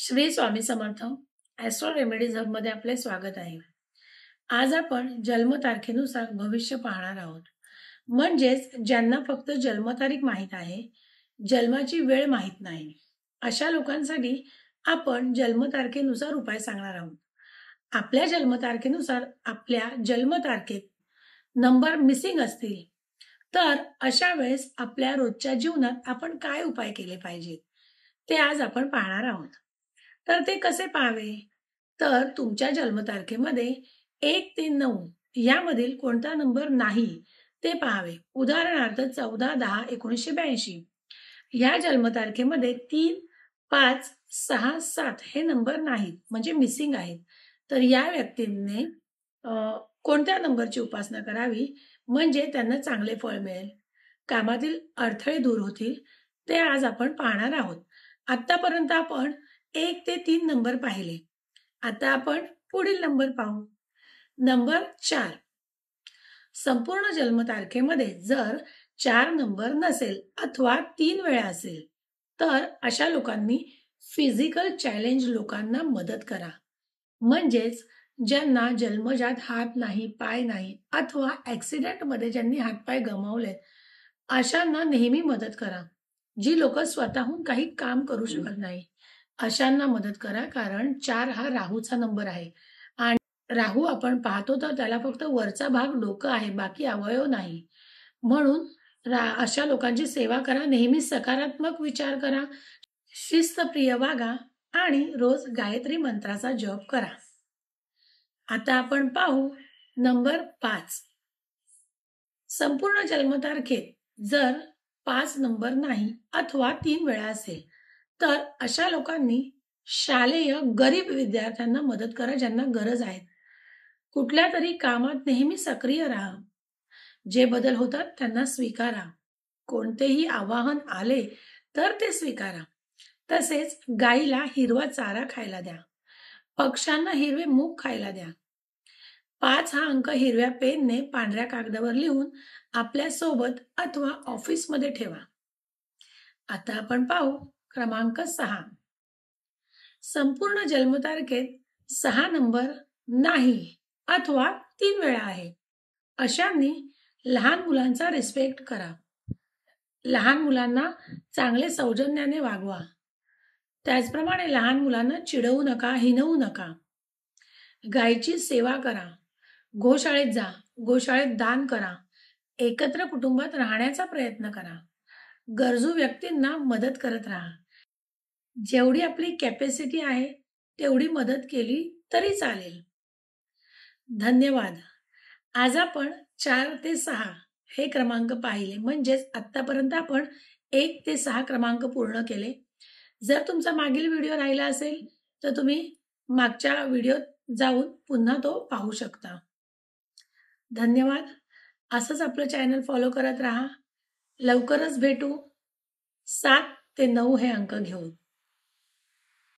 Shri Swami Samarth Austro remedies हबमध्ये आपले स्वागत आहे. आज आपण जन्मतारखेनुसार भविष्य पाहणार आहोत. म्हणजेच ज्यांना फक्त जन्मतारीख माहीत आहे, जन्माची वेळ माहीत नाही, अशा लोकांसाठी आपण जन्मतारखेनुसार उपाय सांगणार आहोत. आपल्या जन्मतारखेनुसार आपल्या जन्मतारखेत नंबर मिसिंग असतील, तर अशा वेळेस आपल्या रोजच्या जीवनात आपण काय उपाय केले पाहिजेत, ते आज आपण पाहणार आहोत. तर ते कसे पाहावे? तर तुमच्या जन्मतारखेमध्ये 1 ते 9 यामधील कोणता नंबर नाही ते पाहावे. उदाहरणार्थ 14-10-1982 या जन्मतारखेमध्ये 3, 5, 6, 7 हे नंबर नाहीत, म्हणजे मिसिंग आहेत. तर या व्यक्तींनी कोणत्या नंबरची उपासना करावी म्हणजे त्यांना चांगले फळ मिळेल, कामातील अडथळे दूर होतील, ते आज आपण पाहणार आहोत. आतापर्यंत आपण 1 ते 3 नंबर पाहिले. आता आपण पुढील नंबर पाहू. नंबर 4. संपूर्ण जन्मतारखेमध्ये जर 4 नंबर नसेल अथवा 3 वेळा असेल, तर अशा लोकांनी फिजिकल चॅलेंज लोकांना मदत करा. म्हणजेच ज्यांना जन्मजात हात नाही, पाय नाही अथवा ॲक्सिडेंटमध्ये ज्यांनी हातपाय गमावलेत, अशांना नेहमी मदत करा. जी लोक स्वतःहून काही काम करू शकत नाही, अशांना मदत करा. कारण 4 हा राहूचा नंबर आहे आणि राहू आपण पाहतो तर त्याला फक्त वरचा भाग डोकं आहे, बाकी अवयव नाही. म्हणून अशा लोकांची सेवा करा, नेहमी सकारात्मक विचार करा, शिस्तप्रिय वागा आणि रोज गायत्री मंत्राचा जप करा. आता आपण पाहू नंबर 5. संपूर्ण जन्मतारखेत जर 5 नंबर नाही अथवा 3 वेळा असेल, तर अशा लोकांनी शालेय गरीब विद्यार्थ्यांना मदत करा, ज्यांना गरज आहे. कुठल्या तरी कामात नेहमी सक्रिय राहा. जे बदल होतात त्यांना स्वीकारा. कोणतेही आवाहन आले तर ते स्वीकारा. तसेच गाईला हिरवा चारा खायला द्या, पक्ष्यांना हिरवे मूग खायला द्या. 5 हा अंक हिरव्या पेनने पांढऱ्या कागदावर लिहून आपल्या सोबत अथवा ऑफिसमध्ये ठेवा. आता आपण पाहू क्रमांक 6. संपूर्ण जन्मतारखेत 6 नंबर नाही अथवा 3 वेळा आहे, अशांनी लहान मुलांचा रिस्पेक्ट करा. लहान मुलांना चांगले सौजन्याने वागवा. त्याचप्रमाणे लहान मुलांना चिडवू नका, हिणवू नका. गायीची सेवा करा. गोशाळेत जा, गोशाळेत दान करा. एकत्र कुटुंबात राहण्याचा प्रयत्न करा. गरजू व्यक्तींना मदत करत राहा. जेवढी आपली कॅपॅसिटी आहे तेवढी मदत केली तरी चालेल. धन्यवाद. आज आपण 4 ते 6 हे क्रमांक पाहिले. म्हणजेच आतापर्यंत आपण 1 ते 6 क्रमांक पूर्ण केले. जर तुमचा मागील व्हिडिओ राहिला असेल तर तुम्ही मागच्या व्हिडिओत जाऊन पुन्हा तो पाहू शकता. धन्यवाद. असंच आपलं चॅनल फॉलो करत राहा. लवकरच भेटू 7 ते 9 हे अंक घेऊन.